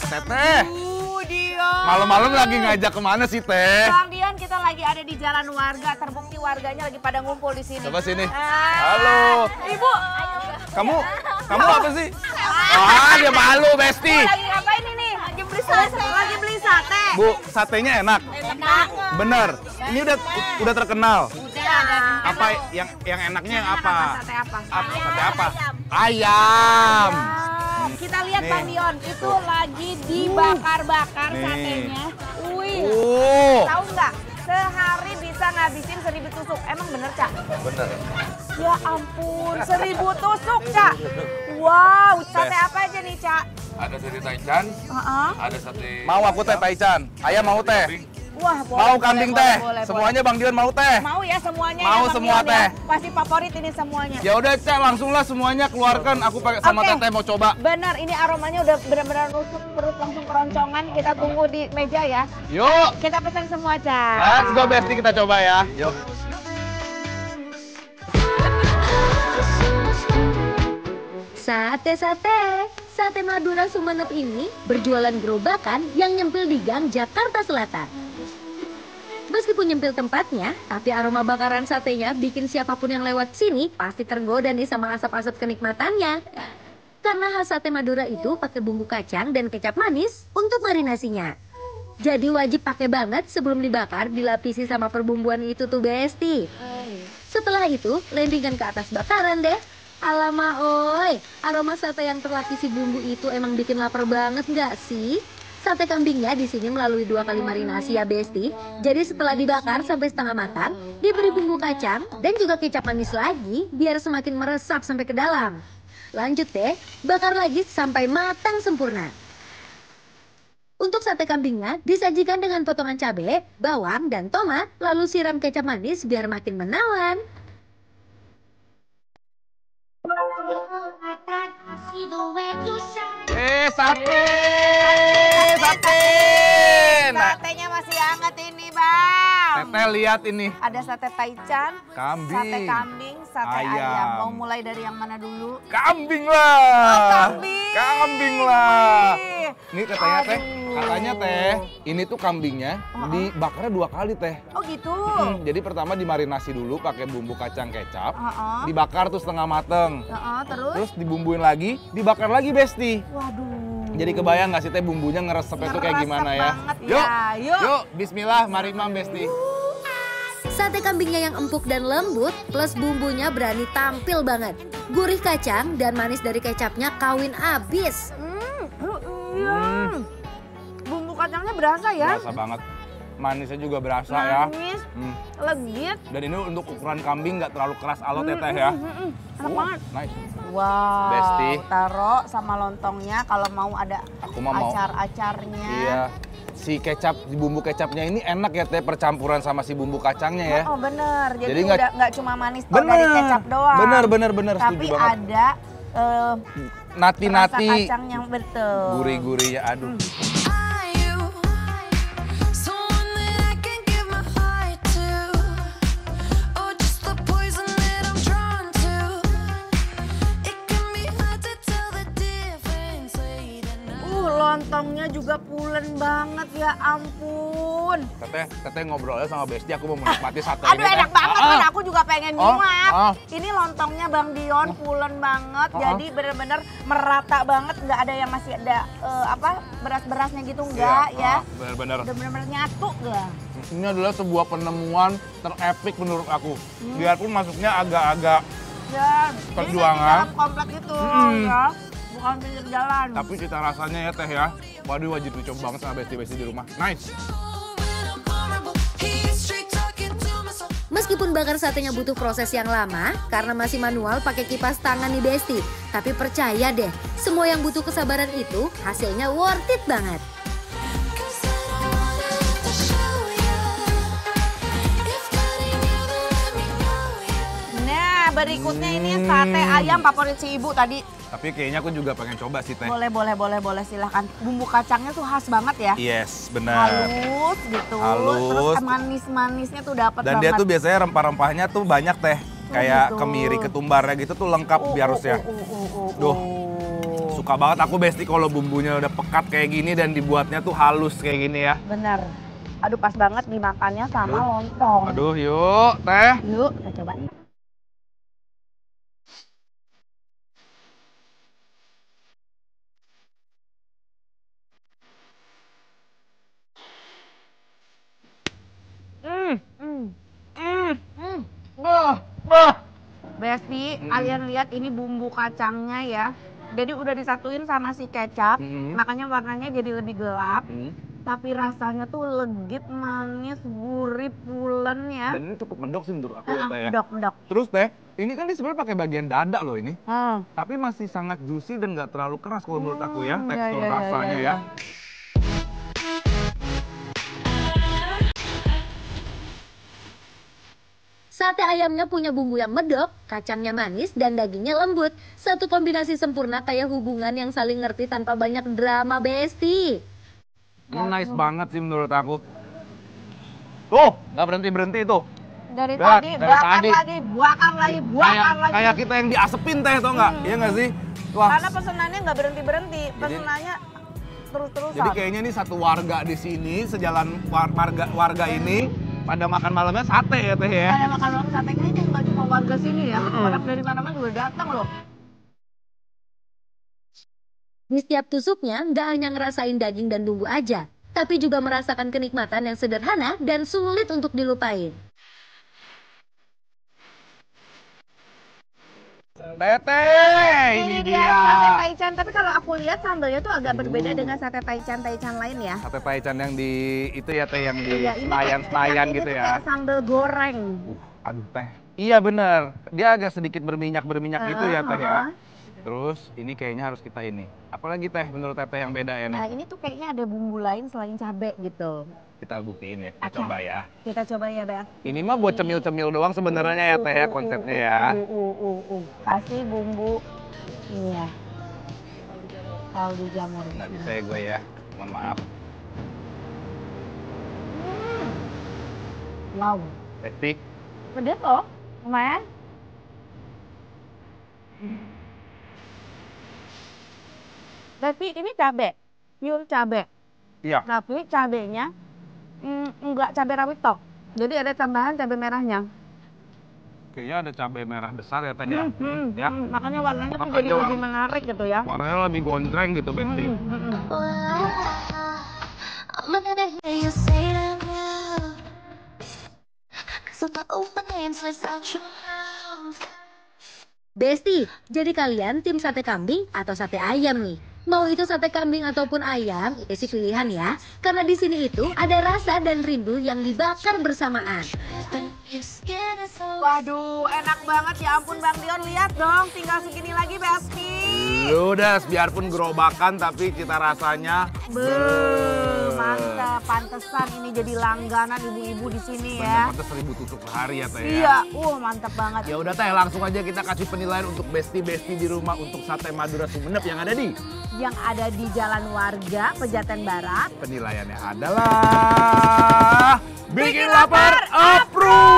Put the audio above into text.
Teteh, malam-malam lagi ngajak kemana sih Teh? Bang Dion, kita lagi ada di jalan warga. Terbukti warganya lagi pada ngumpul di sini. Coba sini. Halo. Ibu. Kamu apa sih? Dia malu, Besti. Lagi ngapain ini? Lagi beli sate. Bu, satenya enak. Enak. Bener. Ini udah terkenal. Udah. Apa yang enaknya yang apa? Sate apa? Sate apa? Ayam. Kita lihat Nih. Bang Dion, itu lagi dibakar-bakar satenya. Wih. Tahu nggak? Sehari bisa ngabisin 1000 tusuk. Emang bener, Cak? Bener. Ya ampun, 1000 tusuk, Cak. Wow, sate apa aja nih, Cak? Ada sate taichan, ada sate... Mau aku Teh Taichan. Ayam mau Teh. Wah, boleh, Mau kambing boleh, Teh. boleh, Semuanya Bang Dion mau Teh. Mau ya semuanya. Mau ya, Bang semua, Dion, ya. Teh. Pasti favorit ini semuanya. Ya udah Cak, langsung lah semuanya keluarkan. Aku pakai sama Oke. Teteh mau coba. Benar, ini aromanya udah benar-benar nusuk perut langsung keroncongan. Kita tunggu di meja ya. Yuk. Kita pesan semua, Cak. Let's go Besti, kita coba ya. Yuk. Sate Madura Sumenep ini berjualan gerobakan yang nyempil di Gang Jakarta Selatan. Meskipun nyempil tempatnya, tapi aroma bakaran satenya bikin siapapun yang lewat sini pasti tergoda nih sama asap-asap kenikmatannya. Karena khas sate Madura itu pakai bumbu kacang dan kecap manis untuk marinasinya. Jadi wajib pakai banget sebelum dibakar, dilapisi sama perbumbuan itu tuh Besti. Setelah itu, landingkan ke atas bakaran deh. Alamak oi, aroma sate yang terlapisi bumbu itu emang bikin lapar banget nggak sih? Sate kambingnya di sini melalui 2 kali marinasi ya Besti. Jadi setelah dibakar sampai setengah matang, diberi bumbu kacang dan juga kecap manis lagi biar semakin meresap sampai ke dalam. Lanjut deh, bakar lagi sampai matang sempurna. Untuk sate kambingnya disajikan dengan potongan cabai, bawang, dan tomat, lalu siram kecap manis biar makin menawan. Sate! Satenya masih hangat ini, Bang. Teteh lihat ini. Ada sate taichan, Kambing. sate kambing, sate ayam. Ayam. Mau mulai dari yang mana dulu? Kambing lah. Kambing. Kambing lah. Ih. Ini katanya Teh, Aduh. katanya Teh, ini tuh kambingnya dibakarnya 2 kali Teh. Oh gitu? Jadi pertama dimarinasi dulu pakai bumbu kacang kecap, Heeh. dibakar tuh setengah mateng. Terus? Terus dibumbuin lagi, dibakar lagi Besti. Waduh. Jadi kebayang nggak sih Teh bumbunya ngeresepnya tuh kayak Ngeresep gimana ya? banget Yuk, ya, yuk. yuk, bismillah, mari Mam Besti. Sate kambingnya yang empuk dan lembut plus bumbunya berani tampil banget. Gurih kacang dan manis dari kecapnya kawin abis. Bumbu kacangnya berasa ya? Berasa banget. Manisnya juga berasa ya. Manis, legit. Dan ini untuk ukuran kambing nggak terlalu keras alot ya Teh ya. Enak banget. Nice. Wow, Besti. taruh sama lontongnya kalau mau ada Aku mah mau. acar-acarnya. Iya. Si kecap, bumbu kecapnya ini enak ya Teh, percampuran sama si bumbu kacangnya ya. Oh bener, jadi Jadi nggak- udah nggak cuma manis tau dari kecap doang. Bener, Tapi setuju banget. ada Nati-nati, rasa kacang yang betul. gurih-gurih ya, aduh. Lontongnya juga pulen banget ya ampun. Teteh ngobrolnya sama Besti, aku mau menikmati sate Aduh ini Teh. enak banget kan, aku juga pengen nyuap. ah. Ini lontongnya Bang Dion pulen banget, jadi bener-bener merata banget, nggak ada yang masih ada beras-berasnya gitu enggak ya. Bener-bener. Udah bener-bener nyatu gak? Ini adalah sebuah penemuan terepik menurut aku. Biarpun masuknya agak-agak Ya, Perjuangan. ini di dalam komplek itu ya, bukan pinggir jalan. tapi cita rasanya ya Teh ya. Waduh, wajib dicoba banget sama Besti-Besti di rumah. Nice. Meskipun bakar satenya butuh proses yang lama karena masih manual pakai kipas tangan nih Besti. Tapi percaya deh, semua yang butuh kesabaran itu hasilnya worth it banget. Nah, berikutnya ini sate ayam favorit si ibu tadi. Tapi kayaknya aku juga pengen coba sih Teh. Boleh silahkan. Bumbu kacangnya tuh khas banget ya. Yes, benar. Halus gitu. Halus. Terus manis-manisnya tuh dapat Dan banget. dia tuh biasanya rempah-rempahnya tuh banyak Teh. Kayak gitu. kemiri, ketumbarnya gitu tuh lengkap harusnya. Duh. suka banget aku Besti kalau bumbunya udah pekat kayak gini dan dibuatnya tuh halus kayak gini ya. Bener. Aduh pas banget dimakannya sama lontong. Aduh yuk teh. Yuk kita coba. Besti, kalian lihat ini bumbu kacangnya ya. Jadi udah disatuin sama si kecap, makanya warnanya jadi lebih gelap. Tapi rasanya tuh legit, manis, gurih, pulen ya. Dan ini cukup mendok sih menurut aku ya teh. Mendok. Terus teh, ini kan sebenarnya pakai bagian dada loh ini. Tapi masih sangat juicy dan nggak terlalu keras kalau menurut aku ya, tekstur rasanya ya. Sate ayamnya punya bumbu yang medok, kacangnya manis, dan dagingnya lembut. Satu kombinasi sempurna kayak hubungan yang saling ngerti tanpa banyak drama, Besti. Nice banget sih menurut aku. Tuh, nggak berhenti-berhenti tuh. Dari Lihat, tadi, dari bakar tadi. lagi, bakar lagi. Kayak kita yang diasepin teh, tau nggak? Iya nggak sih? Wah. Karena pesenannya nggak berhenti-berenti, pesenannya terus-terusan. Jadi kayaknya nih satu warga di sini, sejalan warga ini, pada makan malamnya sate ya teh ya. Ada makan malam satenya itu nggak cuma warga sini ya, orang dari mana-mana juga datang loh. Di setiap tusuknya nggak hanya ngerasain daging dan bumbu aja, tapi juga merasakan kenikmatan yang sederhana dan sulit untuk dilupain. Teteh, ini dia. Sate Taichan, tapi kalau aku lihat sambelnya tuh agak berbeda dengan sate Taichan lain ya. Sate Taichan yang di itu ya teh yang di Iya, Senayan gitu ini ya. kayak sambal goreng. Aduh teh. Iya bener, dia agak sedikit berminyak gitu ya teh ya. Terus ini kayaknya harus kita ini. Apalagi teh menurut teteh yang beda ya nih? Nah ini tuh kayaknya ada bumbu lain selain cabai gitu. Kita buktiin ya, kita Oke. coba ya. Kita coba ya, Bel. Ini mah buat cemil-cemil doang sebenarnya ya teh ya konsepnya ya. Kasih bumbu ini ya. Kaldu jamur. Nggak bisa ya gue ya, mohon maaf. Wow. Besti, Pedes loh, lumayan. Tapi ini cabai, pure cabai. iya. Tapi cabainya enggak cabai rawit tok. Jadi ada tambahan cabai merahnya. Kayaknya ada cabai merah besar ya teh ya. Ya. Makanya warnanya tuh Makanya jadi lebih menarik gitu ya. Warnanya lebih gondreng gitu Besti. I'm gonna hear you say that now. So the open hands let's out your mouth. Besti, jadi kalian tim sate kambing atau sate ayam nih? Mau itu sate kambing ataupun ayam, itu sih pilihan ya. Karena di sini itu ada rasa dan rindu yang dibakar bersamaan. Your skin is so Waduh, enak banget ya ampun Bang Dion, lihat dong, tinggal segini lagi Besti. Udah, biarpun gerobakan tapi cita rasanya Mantap, pantesan ini jadi langganan ibu-ibu di sini ya. Bener, 1.000 tusuk sehari ya teh ya. Iya, mantap banget. Ya udah teh, langsung aja kita kasih penilaian untuk besti-besti di rumah untuk sate Madura Sumenep yang ada di Yang ada di Jalan Warga, Pejaten Barat. penilaiannya adalah bikin lapar approve.